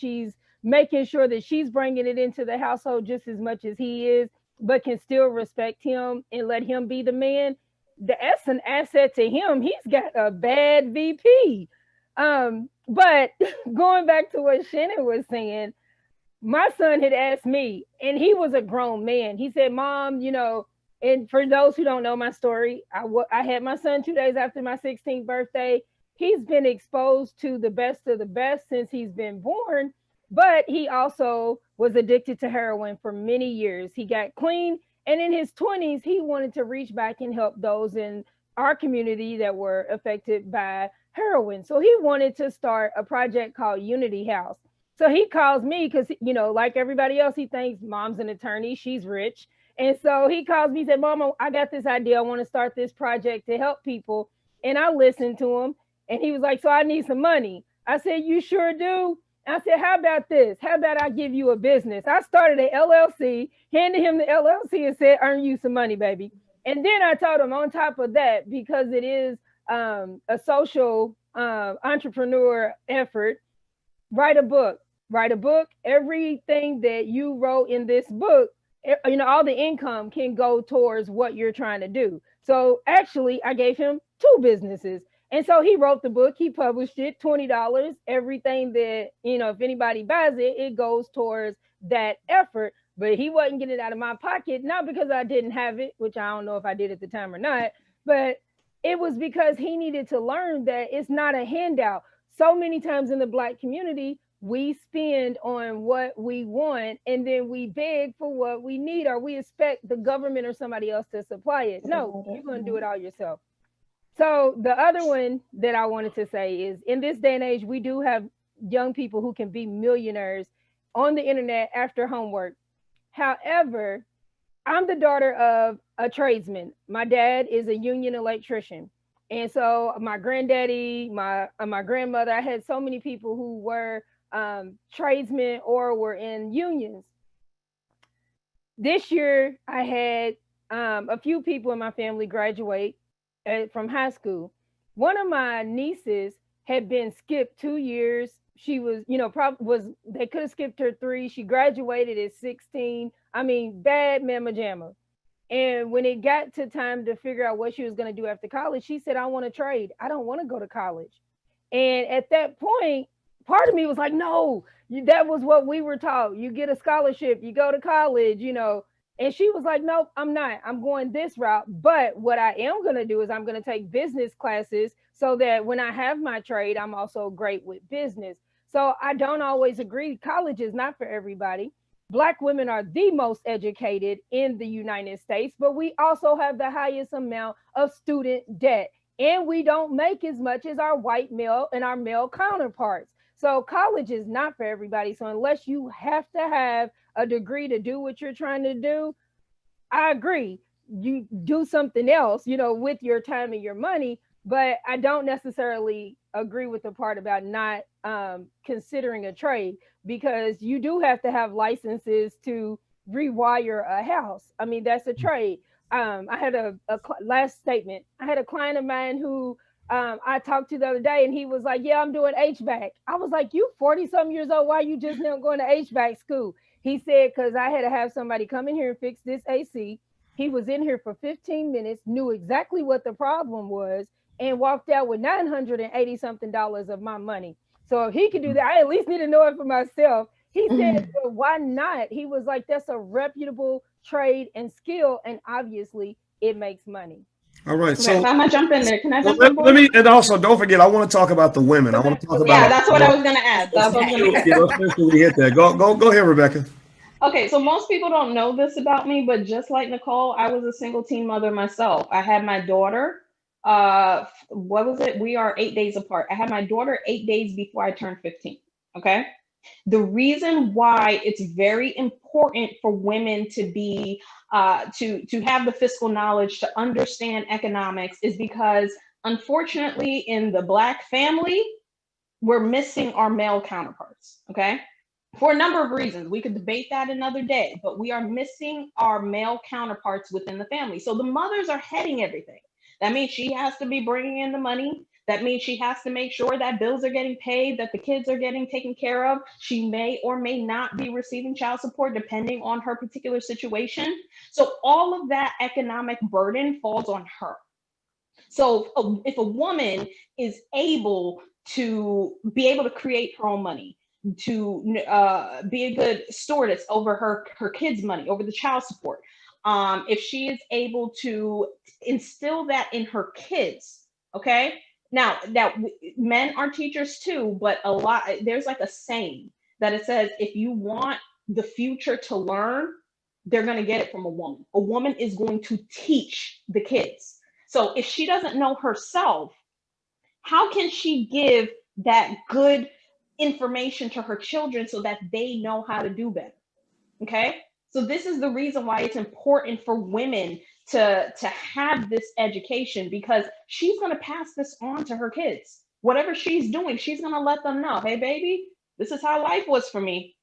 she's making sure that she's bringing it into the household just as much as he is, but can still respect him and let him be the man, that's an asset to him. He's got a bad VP. But going back to what Shannon was saying, my son had asked me, and he was a grown man. He said, "Mom, and for those who don't know my story, I had my son 2 days after my 16th birthday. He's been exposed to the best of the best since he's been born, but he also was addicted to heroin for many years. He got clean, and in his 20s, he wanted to reach back and help those in our community that were affected by heroin. So he wanted to start a project called Unity House. So he calls me because, like everybody else, he thinks mom's an attorney, she's rich. And so he calls me, said, Mama, I got this idea. I want to start this project to help people. And I listened to him. And he was like, so I need some money. I said, you sure do? I said, how about this? How about I give you a business? I started an LLC, handed him the LLC and said, earn you some money, baby. And then I told him on top of that, because it is a social entrepreneur effort, write a book. Write a book. Everything that you wrote in this book, all the income can go towards what you're trying to do. So actually, I gave him 2 businesses. And so he wrote the book, he published it, $20. Everything that, if anybody buys it, it goes towards that effort. But he wasn't getting it out of my pocket, not because I didn't have it, which I don't know if I did at the time or not, but it was because he needed to learn that it's not a handout. So many times in the Black community, we spend on what we want and then we beg for what we need, or we expect the government or somebody else to supply it. No, you're going to do it all yourself. So the other one that I wanted to say is, in this day and age, we do have young people who can be millionaires on the internet after homework. However, I'm the daughter of a tradesman. My dad is a union electrician. And so my granddaddy, my grandmother, I had so many people who were tradesmen or were in unions. This year, I had a few people in my family graduate from high school. One of my nieces had been skipped 2 years. She was, they could have skipped her 3. She graduated at 16. I mean, bad mamma jamma. And when it got to time to figure out what she was going to do after college, she said, I want to trade. I don't want to go to college. And at that point, part of me was like, no, that was what we were taught. You get a scholarship, you go to college, And she was like, nope, I'm not. I'm going this route. But what I am going to do is I'm going to take business classes so that when I have my trade, I'm also great with business. So I don't always agree. College is not for everybody. Black women are the most educated in the United States, but we also have the highest amount of student debt. And we don't make as much as our white male and our male counterparts. So college is not for everybody. So unless you have to have a degree to do what you're trying to do, I agree. You do something else, with your time and your money. But I don't necessarily agree with the part about not considering a trade, because you do have to have licenses to rewire a house. I mean, that's a trade. I had a last statement. I had a client of mine who I talked to the other day, and he was like, yeah, I'm doing HVAC. I was like, you 40 some years old. Why are you just now going to HVAC school? He said, because I had to have somebody come in here and fix this AC. He was in here for 15 minutes, knew exactly what the problem was, and walked out with $980 something of my money. So if he could do that, I at least need to know it for myself. He said, well, why not? He was like, that's a reputable trade and skill, and obviously it makes money. All right. Okay, So I'm gonna jump in there. Can I jump let, in, let boys? me, and also don't forget, I want to talk about the women. I want to talk about. Yeah, that's what I was gonna add. That's what I was gonna add. Yeah, let's make sure we hit that. Go ahead, Rebecca. Okay, so most people don't know this about me, but just like Nicole, I was a single teen mother myself. I had my daughter. What was it? We are 8 days apart. I had my daughter 8 days before I turned 15. Okay. The reason why it's very important for women to be to have the fiscal knowledge to understand economics is because, unfortunately, in the Black family, we're missing our male counterparts. Okay. For a number of reasons. We could debate that another day, but we are missing our male counterparts within the family. So the mothers are heading everything. That means she has to be bringing in the money. That means she has to make sure that bills are getting paid, that the kids are getting taken care of. She may or may not be receiving child support depending on her particular situation. So all of that economic burden falls on her. So if a woman is able to create her own money, to be a good stewardess over her kids' money, over the child support, if she is able to instill that in her kids, okay? Now, men are teachers too, but there's like a saying that it says, if you want the future to learn, they're going to get it from a woman. A woman is going to teach the kids. So if she doesn't know herself, how can she give that good information to her children so that they know how to do better? Okay? So this is the reason why it's important for women to have this education, because she's going to pass this on to her kids. Whatever she's doing, she's going to let them know, hey, baby, this is how life was for me.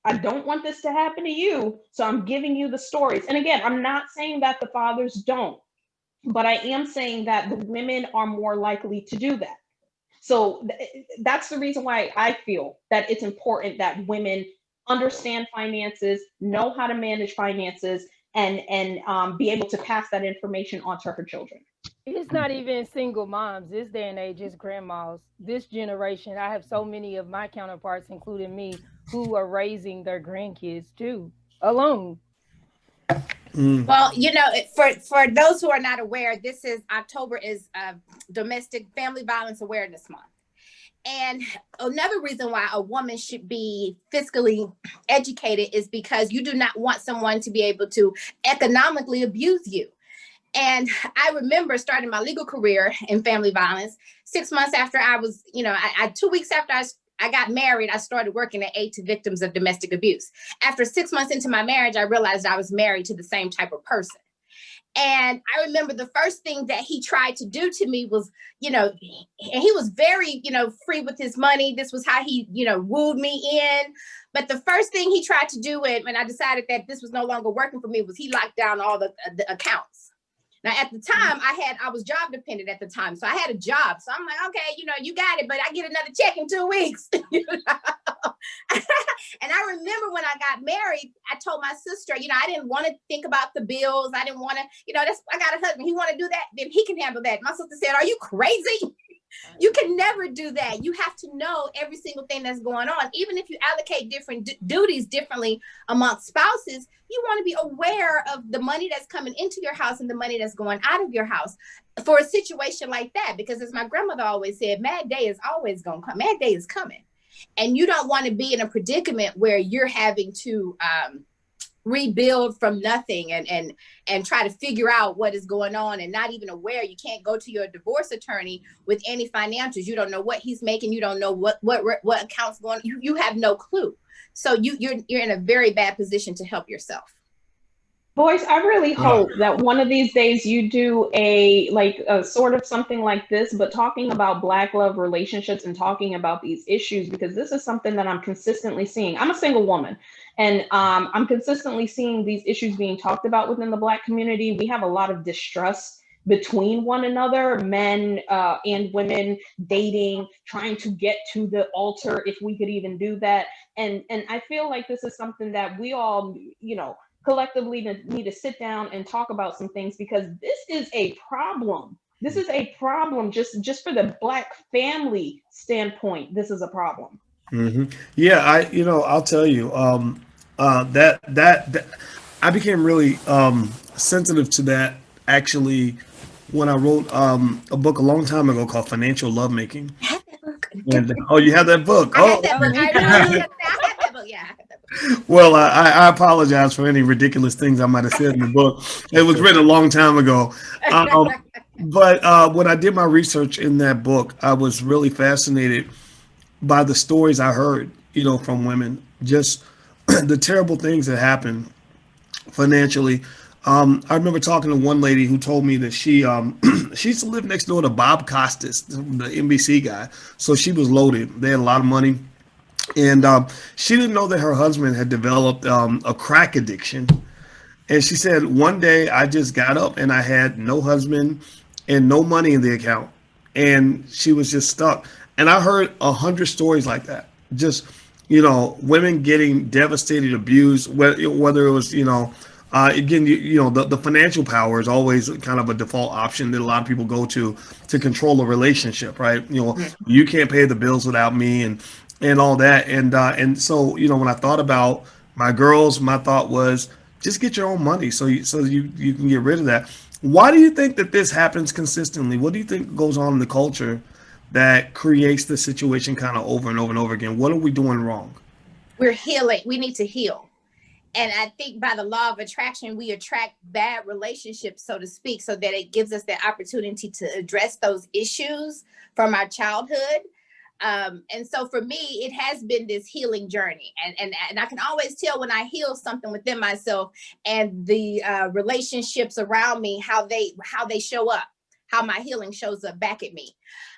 I don't want this to happen to you. So I'm giving you the stories. And again, I'm not saying that the fathers don't, but I am saying that the women are more likely to do that. So that's the reason why I feel that it's important that women understand finances, know how to manage finances, and be able to pass that information on to her children. It's not even single moms. This day and age, it's grandmas. This generation, I have so many of my counterparts, including me, who are raising their grandkids too, alone. Well, you know, for those who are not aware, October is Domestic Family Violence Awareness Month. And another reason why a woman should be fiscally educated is because you do not want someone to be able to economically abuse you. And I remember starting my legal career in family violence 6 months after I was, 2 weeks after I got married, I started working at aid to victims of domestic abuse. After 6 months into my marriage, I realized I was married to the same type of person. And I remember the first thing that he tried to do to me was, and he was very, free with his money. This was how he, wooed me in. But the first thing he tried to do when I decided that this was no longer working for me was he locked down all the accounts. Now, at the time, I was job dependent at the time. So I had a job. So I'm like, okay, you got it, but I get another check in 2 weeks. And I remember when I got married, I told my sister, I didn't want to think about the bills. I didn't want to, I got a husband. He want to do that, then he can handle that. My sister said, are you crazy? You can never do that. You have to know every single thing that's going on. Even if you allocate different duties differently amongst spouses, you want to be aware of the money that's coming into your house and the money that's going out of your house for a situation like that. Because as my grandmother always said, mad day is always going to come. Mad day is coming. And you don't want to be in a predicament where you're having to rebuild from nothing and try to figure out what is going on and not even aware. You can't go to your divorce attorney with any financials. You don't know what he's making. You don't know what accounts going. You have no clue. So you're in a very bad position to help yourself. Boys, I really hope that one of these days you do a sort of something like this, but talking about Black love relationships and talking about these issues, because this is something that I'm consistently seeing. I'm a single woman, and I'm consistently seeing these issues being talked about within the Black community. We have a lot of distrust between one another, men and women dating, trying to get to the altar, if we could even do that. And I feel like this is something that we all, collectively need to sit down and talk about some things, because this is a problem. This is a problem just for the Black family standpoint. This is a problem. Mm-hmm. Yeah, I'll tell you that I became really sensitive to that actually when I wrote a book a long time ago called Financial Lovemaking. I have that book. And, oh, you have that book? I have that book. I have that book. Yeah. Well, I apologize for any ridiculous things I might have said in the book. It was written a long time ago. But when I did my research in that book, I was really fascinated by the stories I heard, from women, just the terrible things that happen financially. I remember talking to one lady who told me that she used to live next door to Bob Costas, the NBC guy. So she was loaded. They had a lot of money. And she didn't know that her husband had developed a crack addiction. And she said, one day I just got up and I had no husband and no money in the account. and she was just stuck. And I heard 100 stories like that. Just, women getting devastated, abused, whether it was, again, the financial power is always kind of a default option that a lot of people go to control a relationship, right? You can't pay the bills without me, and all that. And so, when I thought about my girls, my thought was just get your own money so you can get rid of that. Why do you think that this happens consistently? What do you think goes on in the culture that creates the situation kind of over and over and over again? What are we doing wrong? We're healing. We need to heal. And I think by the law of attraction, we attract bad relationships, so to speak, so that it gives us the opportunity to address those issues from our childhood. And so for me, it has been this healing journey. And I can always tell when I heal something within myself and the relationships around me, how they show up, how my healing shows up back at me.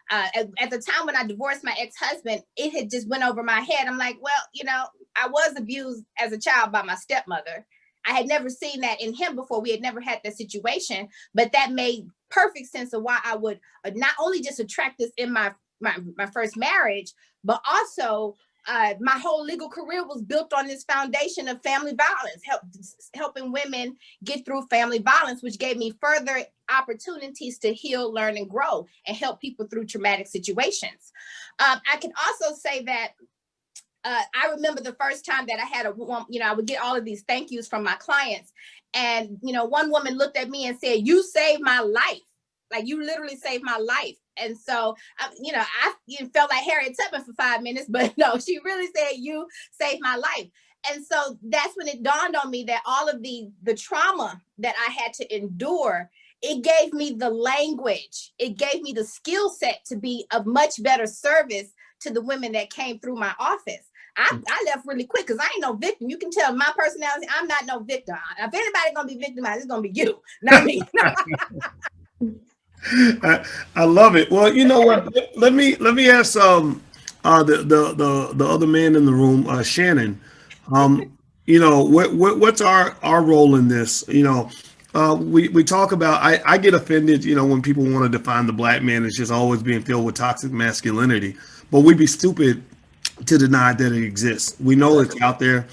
At the time when I divorced my ex-husband, it had just went over my head. I'm like, well, I was abused as a child by my stepmother. I had never seen that in him before. We had never had that situation, but that made perfect sense of why I would not only just attract this in my first marriage, but also my whole legal career was built on this foundation of family violence, helping women get through family violence, which gave me further opportunities to heal, learn, and grow, and help people through traumatic situations. I can also say that I remember the first time that I had I would get all of these thank yous from my clients. And, one woman looked at me and said, "You saved my life. Like, you literally saved my life." And so, I felt like Harriet Tubman for 5 minutes, but no, she really said, "You saved my life." And so that's when it dawned on me that all of the trauma that I had to endure, it gave me the language. It gave me the skill set to be of much better service to the women that came through my office. I left really quick because I ain't no victim. You can tell my personality, I'm not no victim. If anybody's going to be victimized, it's going to be you, not me. I love it. Well, you know what? Let me ask the other man in the room, Shannon. What's our role in this? We talk about. I get offended, when people want to define the black man as just always being filled with toxic masculinity. But we'd be stupid to deny that it exists. We know it's out there.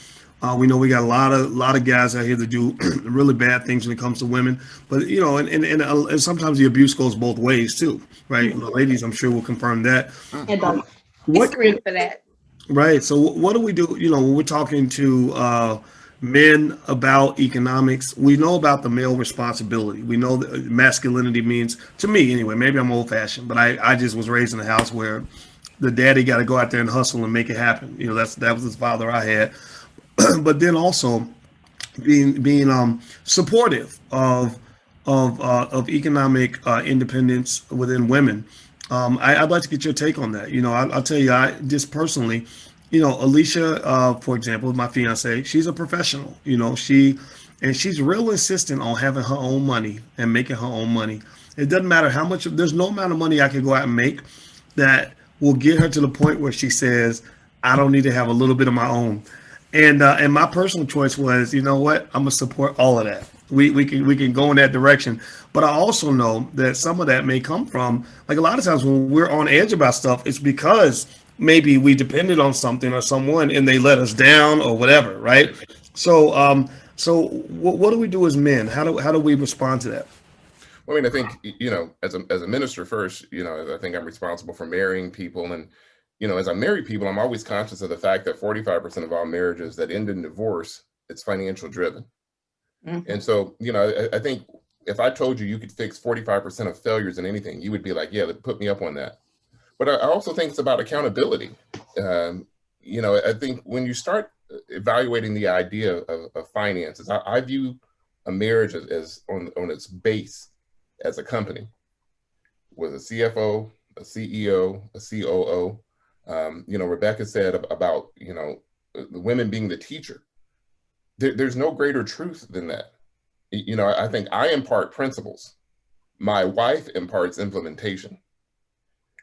We know we got a lot of guys out here that do really bad things when it comes to women, but and sometimes the abuse goes both ways too, right? The ladies, I'm sure, will confirm that. What for that? Right. So what do we do? When we're talking to men about economics, we know about the male responsibility. We know that masculinity means, to me anyway. Maybe I'm old fashioned, but I just was raised in a house where the daddy got to go out there and hustle and make it happen. That was his father I had. But then also being supportive of economic independence within women. I'd like to get your take on that. I'll tell you, I just personally, Alicia, for example, my fiance, she's a professional. She's real insistent on having her own money and making her own money. It doesn't matter how much. There's no amount of money I can go out and make that will get her to the point where she says, "I don't need to have a little bit of my own." And my personal choice was, you know what? I'm gonna support all of that. We can go in that direction. But I also know that some of that may come from, like, a lot of times when we're on edge about stuff, it's because maybe we depended on something or someone and they let us down or whatever, right? So what do we do as men? How do we respond to that? Well, I mean, I think, as a minister first, I think I'm responsible for marrying people. And as I marry people, I'm always conscious of the fact that 45% of all marriages that end in divorce, it's financial driven. Mm-hmm. And so, I think if I told you could fix 45% of failures in anything, you would be like, yeah, put me up on that. But I also think it's about accountability. I think when you start evaluating the idea of finances, I view a marriage as on its base as a company with a CFO, a CEO, a COO. Rebecca said about, the women being the teacher. There's no greater truth than that. I think I impart principles. My wife imparts implementation.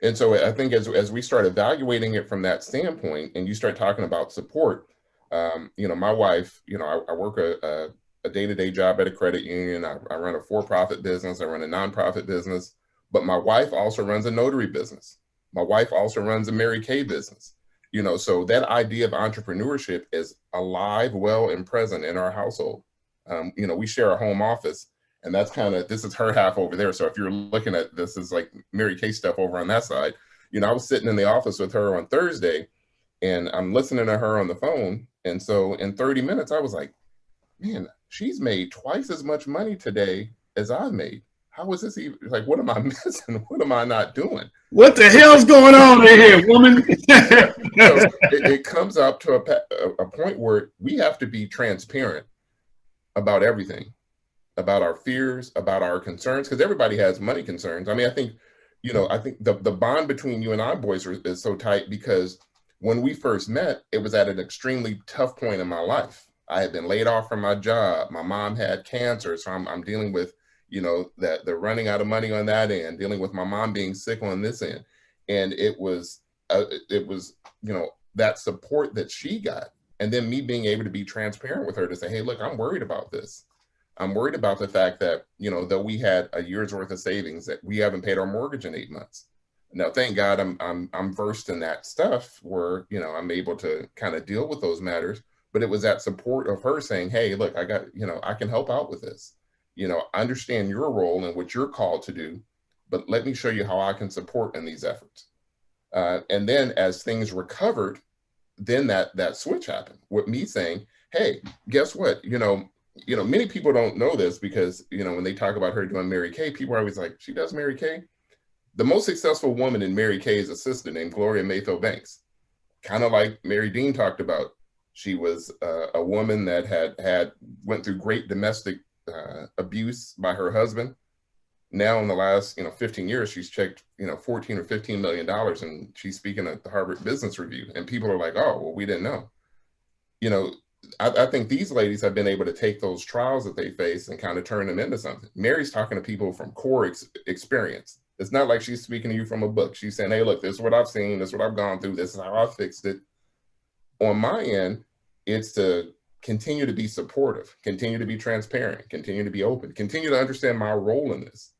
And so I think as we start evaluating it from that standpoint and you start talking about support, my wife, I work a day-to-day job at a credit union. I run a for-profit business. I run a nonprofit business. but my wife also runs a notary business. My wife also runs a Mary Kay business. You know, so that idea of entrepreneurship is alive, well, and present in our household. You know, we share a home office, and that's kind of, this is her half over there. So if you're looking at this is like Mary Kay stuff over on that side. You know, I was sitting in the office with her on Thursday, and I'm listening to her on the phone. And so in 30 minutes, I was like, man, she's made twice as much money today as I've made. How is this even, like, what am I missing? What am I not doing? What the hell's going on in here, woman? So it comes up to a point where we have to be transparent about everything, about our fears, about our concerns, because everybody has money concerns. I mean, I think the bond between you and I, boys, is so tight because when we first met, it was at an extremely tough point in my life. I had been laid off from my job. My mom had cancer, so I'm dealing with, you know, that the running out of money on that end, dealing with my mom being sick on this end. And it was, you know, that support that she got. And then me being able to be transparent with her to say, hey, look, I'm worried about this. I'm worried about the fact that, you know, though we had a year's worth of savings, that we haven't paid our mortgage in 8 months. Now, thank God I'm versed in that stuff where, you know, I'm able to kind of deal with those matters. But it was that support of her saying, hey, look, I got, you know, I can help out with this. You know, I understand your role and what you're called to do, but let me show you how I can support in these efforts. And then as things recovered, then that switch happened with me saying, hey, guess what? You know, many people don't know this because, you know, when they talk about her doing Mary Kay, people are always like, she does Mary Kay. The most successful woman in Mary Kay is a sister named Gloria Mayfield Banks. Kind of like Mary Dean talked about. She was a woman that went through great domestic abuse by her husband. Now in the last, you know, 15 years, she's checked, you know, $14 or $15 million, and she's speaking at the Harvard Business Review. And people are like, oh, well, we didn't know. You know, I think these ladies have been able to take those trials that they face and kind of turn them into something. Mary's talking to people from core experience. It's not like she's speaking to you from a book. She's saying, hey, look, this is what I've seen. This is what I've gone through. This is how I fixed it. On my end, it's to continue to be supportive, continue to be transparent, continue to be open, continue to understand my role in this.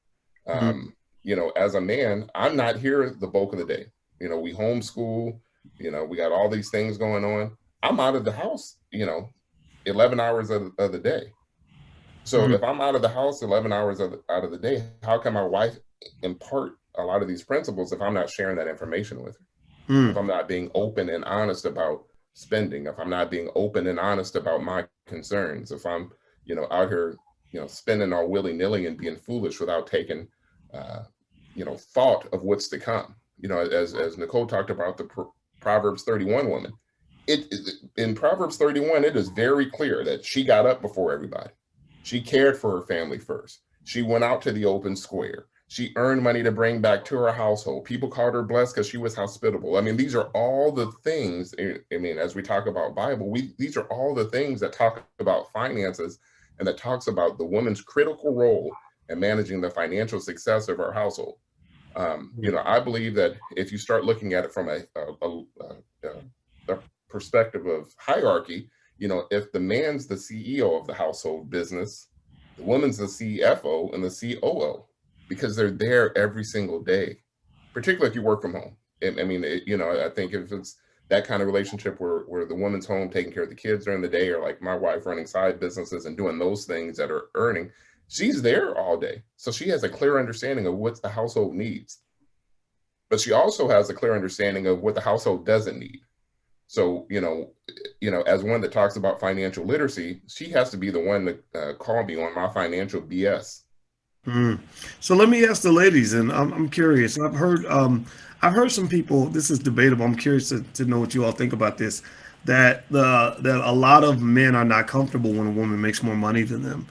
You know, as a man, I'm not here the bulk of the day. You know, we homeschool, you know, we got all these things going on. I'm out of the house, you know, 11 hours of the day. So if I'm out of the house 11 hours out of the day, how can my wife impart a lot of these principles if I'm not sharing that information with her? If I'm not being open and honest about spending, if I'm not being open and honest about my concerns, if I'm, you know, out here, you know, spending all willy-nilly and being foolish without taking, you know, thought of what's to come. You know, as Nicole talked about the Proverbs 31 woman, in Proverbs 31, it is very clear that she got up before everybody. She cared for her family first. She went out to the open square. She earned money to bring back to her household. People called her blessed because she was hospitable. I mean, these are all the things, I mean, as we talk about Bible, these are all the things that talk about finances and that talks about the woman's critical role in managing the financial success of our household. You know, I believe that if you start looking at it from a perspective of hierarchy, you know, if the man's the CEO of the household business, the woman's the CFO and the COO, because they're there every single day, particularly if you work from home. I mean, you know, I think if it's that kind of relationship where the woman's home taking care of the kids during the day, or like my wife running side businesses and doing those things that are earning, she's there all day. So she has a clear understanding of what the household needs. But she also has a clear understanding of what the household doesn't need. So, you know, as one that talks about financial literacy, she has to be the one to call me on my financial BS. So let me ask the ladies, and I'm curious. I've heard some people. This is debatable. I'm curious to know what you all think about this. That a lot of men are not comfortable when a woman makes more money than them.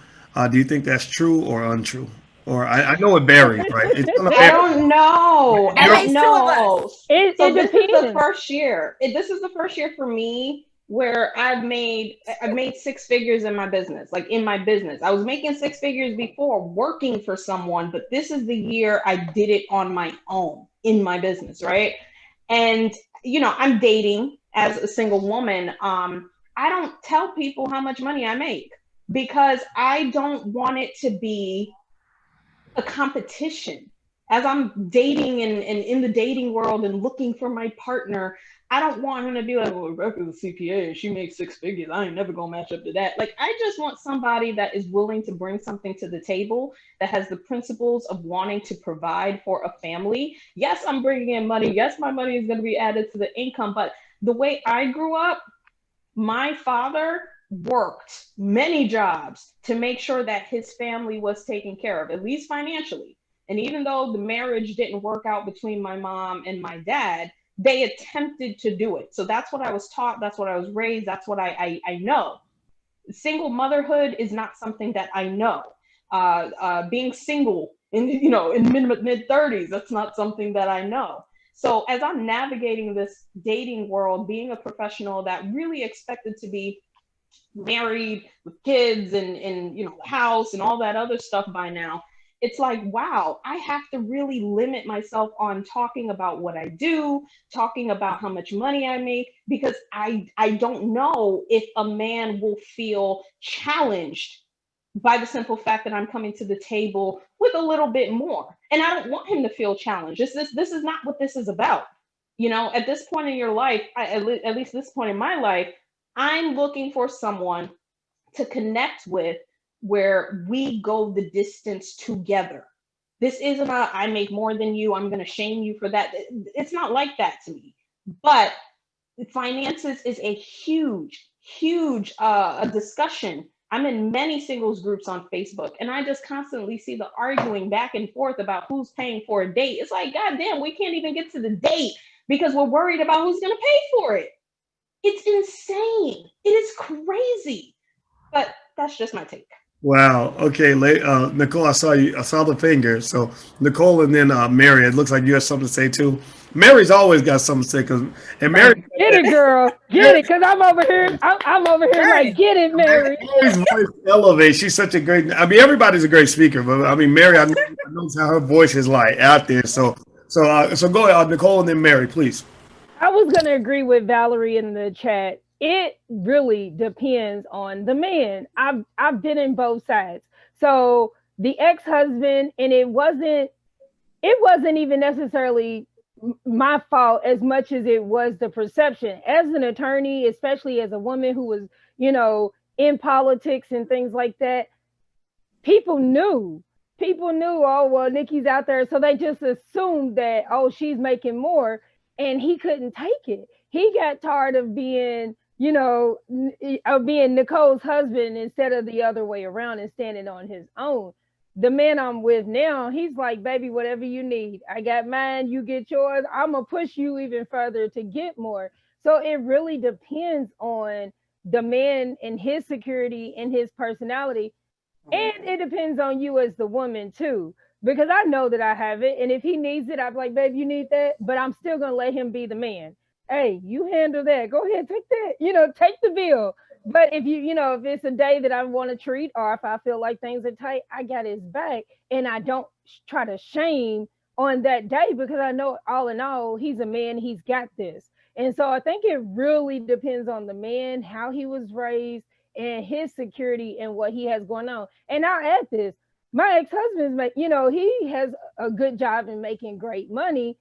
Do you think that's true or untrue? Or I know it varies, right? I don't know. I don't know. It this depends. is the first year. This is the first year for me where I've made 6 figures in my business. Like in my business, I was making 6 figures before working for someone, but this is the year I did it on my own in my business, right? And you know, I'm dating as a single woman. I don't tell people how much money I make because I don't want it to be a competition. as I'm dating and in the dating world and looking for my partner, I don't want him to be like, well, Rebecca's a CPA, she makes 6 figures. I ain't never gonna match up to that. Like, I just want somebody that is willing to bring something to the table, that has the principles of wanting to provide for a family. Yes, I'm bringing in money. Yes, my money is going to be added to the income. But the way I grew up, my father worked many jobs to make sure that his family was taken care of, at least financially. And even though the marriage didn't work out between my mom and my dad, they attempted to do it. So that's what I was taught. That's what I was raised. That's what I know. Single motherhood is not something that I know. Being single in mid 30s, that's not something that I know. So as I'm navigating this dating world, being a professional that really expected to be married with kids and house and all that other stuff by now, it's like, wow, I have to really limit myself on talking about what I do, talking about how much money I make, because I don't know if a man will feel challenged by the simple fact that I'm coming to the table with a little bit more. And I don't want him to feel challenged. This is not what this is about. At this point in your life, at least this point in my life, I'm looking for someone to connect with where we go the distance together. This isn't about I make more than you, I'm going to shame you for that. It's not like that to me. But finances is a huge discussion. I'm in many singles groups on Facebook, and I just constantly see the arguing back and forth about who's paying for a date. It's like, God damn, we can't even get to the date because we're worried about who's going to pay for it. It's insane. It is crazy. But that's just my take. Wow. Okay, Nicole, I saw you. I saw the finger. So Nicole and then Mary. It looks like you have something to say too. Mary's always got something to say. And Mary, get it, girl, get it, because I'm over here. I'm over here like, get it, Mary. Mary's voice elevates. She's such a great. I mean, everybody's a great speaker, but I mean, Mary, I know how her voice is like out there. So go ahead, Nicole, and then Mary, please. I was gonna agree with Valerie in the chat. It really depends on the man. I've been in both sides. So the ex-husband, and it wasn't even necessarily my fault as much as it was the perception. As an attorney, especially as a woman who was, in politics and things like that, people knew, oh, well, Nikki's out there. So they just assumed that, oh, she's making more, and he couldn't take it. He got tired of being, of being Nicole's husband instead of the other way around and standing on his own. The man I'm with now, he's like, baby, whatever you need. I got mine, you get yours. I'm going to push you even further to get more. So it really depends on the man and his security and his personality. And it depends on you as the woman too, because I know that I have it. And if he needs it, I'm like, babe, you need that. But I'm still going to let him be the man. Hey, you handle that. Go ahead, take that, take the bill. But if if it's a day that I want to treat, or if I feel like things are tight, I got his back. And I don't try to shame on that day, because I know all in all, he's a man, he's got this. And so I think it really depends on the man, how he was raised, and his security and what he has going on. And I'll add this, my ex-husband's he has a good job in making great money.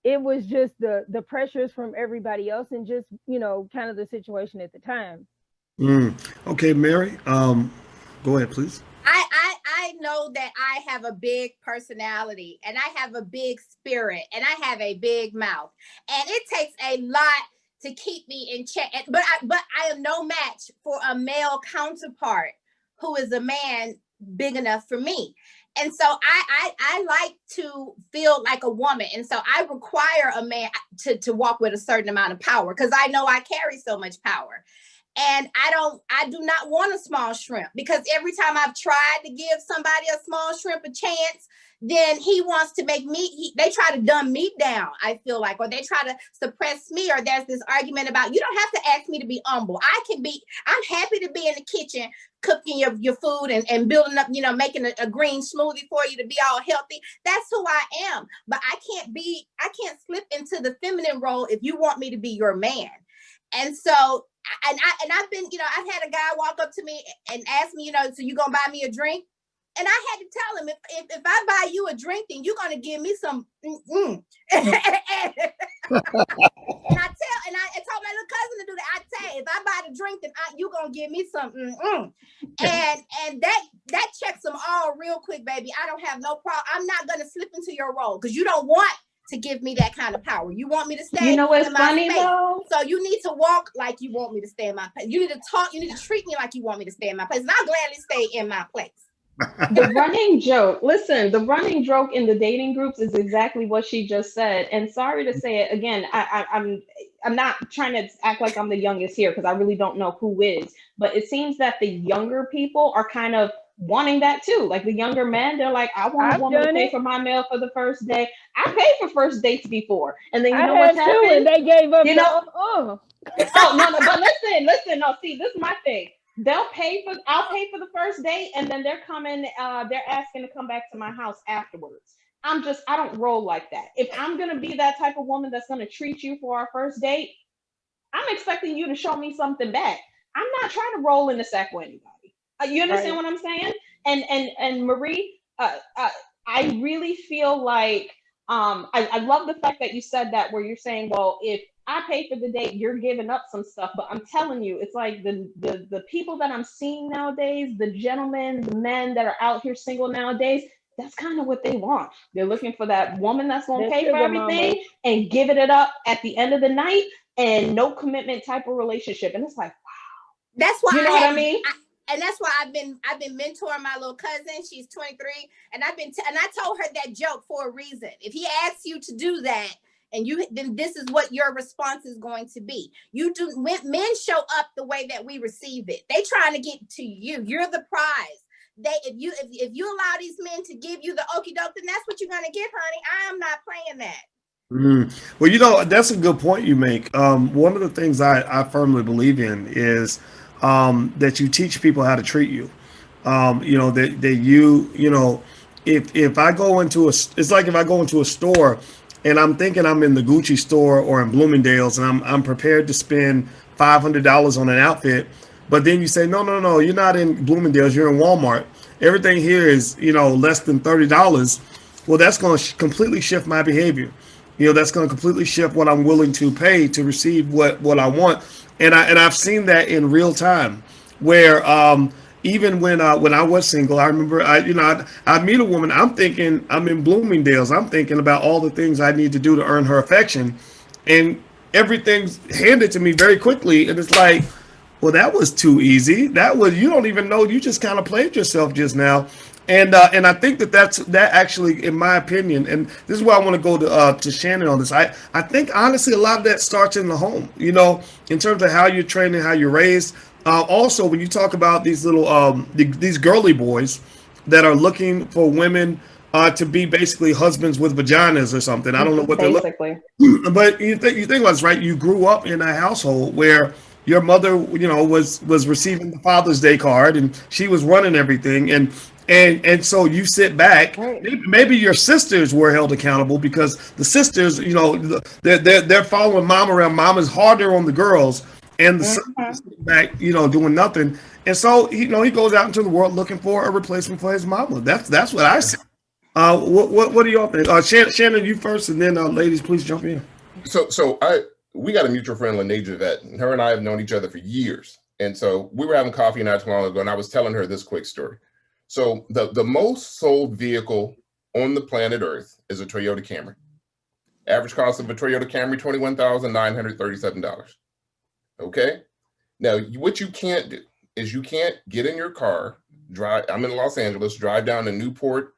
It was just the pressures from everybody else and just, kind of the situation at the time. Okay, Mary, go ahead, please. I know that I have a big personality, and I have a big spirit, and I have a big mouth, and it takes a lot to keep me in check. But I am no match for a male counterpart who is a man big enough for me. And so I like to feel like a woman. And so I require a man to walk with a certain amount of power, because I know I carry so much power. And I do not want a small shrimp, because every time I've tried to give somebody a small shrimp a chance, then he wants to make me, they try to dumb me down, I feel like, or they try to suppress me, or there's this argument about, you don't have to ask me to be humble. I'm happy to be in the kitchen cooking your food and building up, making a green smoothie for you to be all healthy. That's who I am. But I can't slip into the feminine role if you want me to be your man. And so, and I've been, I've had a guy walk up to me and ask me, so you gonna buy me a drink? and I had to tell him, if I buy you a drink, then you're gonna give me some. And I told my little cousin to do that. I tell, if I buy the drink, then you gonna give me some. And that checks them all real quick, baby. I don't have no problem. I'm not gonna slip into your role because you don't want to give me that kind of power. You want me to stay. You know what's in my funny space. though? So you need to walk like you want me to stay in my place. You need to talk. You need to treat me like you want me to stay in my place, and I'll gladly stay in my place. The running joke, listen, the running joke in the dating groups is exactly what she just said. And sorry to say it again, I'm not trying to act like I'm the youngest here because I really don't know who is, but it seems that the younger people are kind of wanting that too. Like the younger men, they're like, I want a woman to pay for my meal for the first day. I paid for first dates before, and then you know what's happened? And they gave up. You know, oh no, but listen, no. See, this is my thing. I'll pay for the first date, and then they're asking to come back to my house afterwards. I don't roll like that. If I'm gonna be that type of woman that's gonna treat you for our first date, I'm expecting you to show me something back. I'm not trying to roll in the sack with anybody. You understand what I'm saying? And Marie, I really feel like I love the fact that you said that, where you're saying, well, if I pay for the date, you're giving up some stuff. But I'm telling you, it's like the people that I'm seeing nowadays, the gentlemen, the men that are out here single nowadays, that's kind of what they want. They're looking for that woman that's going to pay for everything and giving it up at the end of the night, and no commitment type of relationship. And it's like, wow. That's why, you know what I mean? And that's why I've been mentoring my little cousin. She's 23, and and I told her that joke for a reason. If he asks you to do that, then this is what your response is going to be. Men show up the way that we receive it. They trying to get to you. You're the prize. If you allow these men to give you the okie doke, then that's what you're gonna get, honey. I am not playing that. Well, that's a good point you make. One of the things I firmly believe in is that you teach people how to treat you. If I go into it's like if I go into a store and I'm thinking I'm in the Gucci store or in Bloomingdale's, and I'm prepared to spend $500 on an outfit, but then you say, no, you're not in Bloomingdale's, you're in Walmart. Everything here is, less than $30. Well, that's going to completely shift my behavior. That's going to completely shift what I'm willing to pay to receive what I want. And I've seen that in real time, where even when I was single, I remember I meet a woman. I'm thinking I'm in Bloomingdale's. I'm thinking about all the things I need to do to earn her affection, and everyth's handed to me very quickly. And it's like, well, that was too easy. You don't even know. You just kind of played yourself just now. And I think that actually, in my opinion, and this is why I want to go to Shannon on this. I think honestly a lot of that starts in the home. In terms of how you're trained and how you're raised. Also, when you talk about these little these girly boys that are looking for women to be basically husbands with vaginas or something. I don't know what they're looking. But you think about this, right? You grew up in a household where your mother, was receiving the Father's Day card, and she was running everything, and so you sit back. Right. Maybe your sisters were held accountable because the sisters, they're following mom around. Mom is harder on the girls, and the sisters sit back, doing nothing. And so he goes out into the world looking for a replacement for his mama. That's what I see. What do y'all think? Shannon, you first, and then ladies, please jump in. So we got a mutual friend, Lene Javette, and her and I have known each other for years. And so we were having coffee not too long ago, and I was telling her this quick story. So the most sold vehicle on the planet Earth is a Toyota Camry. Average cost of a Toyota Camry, $21,937. Okay? Now, what you can't do is you can't get in your car, I'm in Los Angeles, drive down to Newport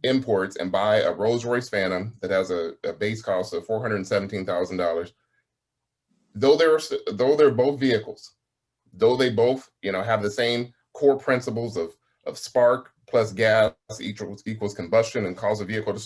Imports and buy a Rolls-Royce Phantom that has a base cost of $417,000. Though they're both vehicles, though they both, have the same core principles of spark plus gas equals combustion and cause a vehicle to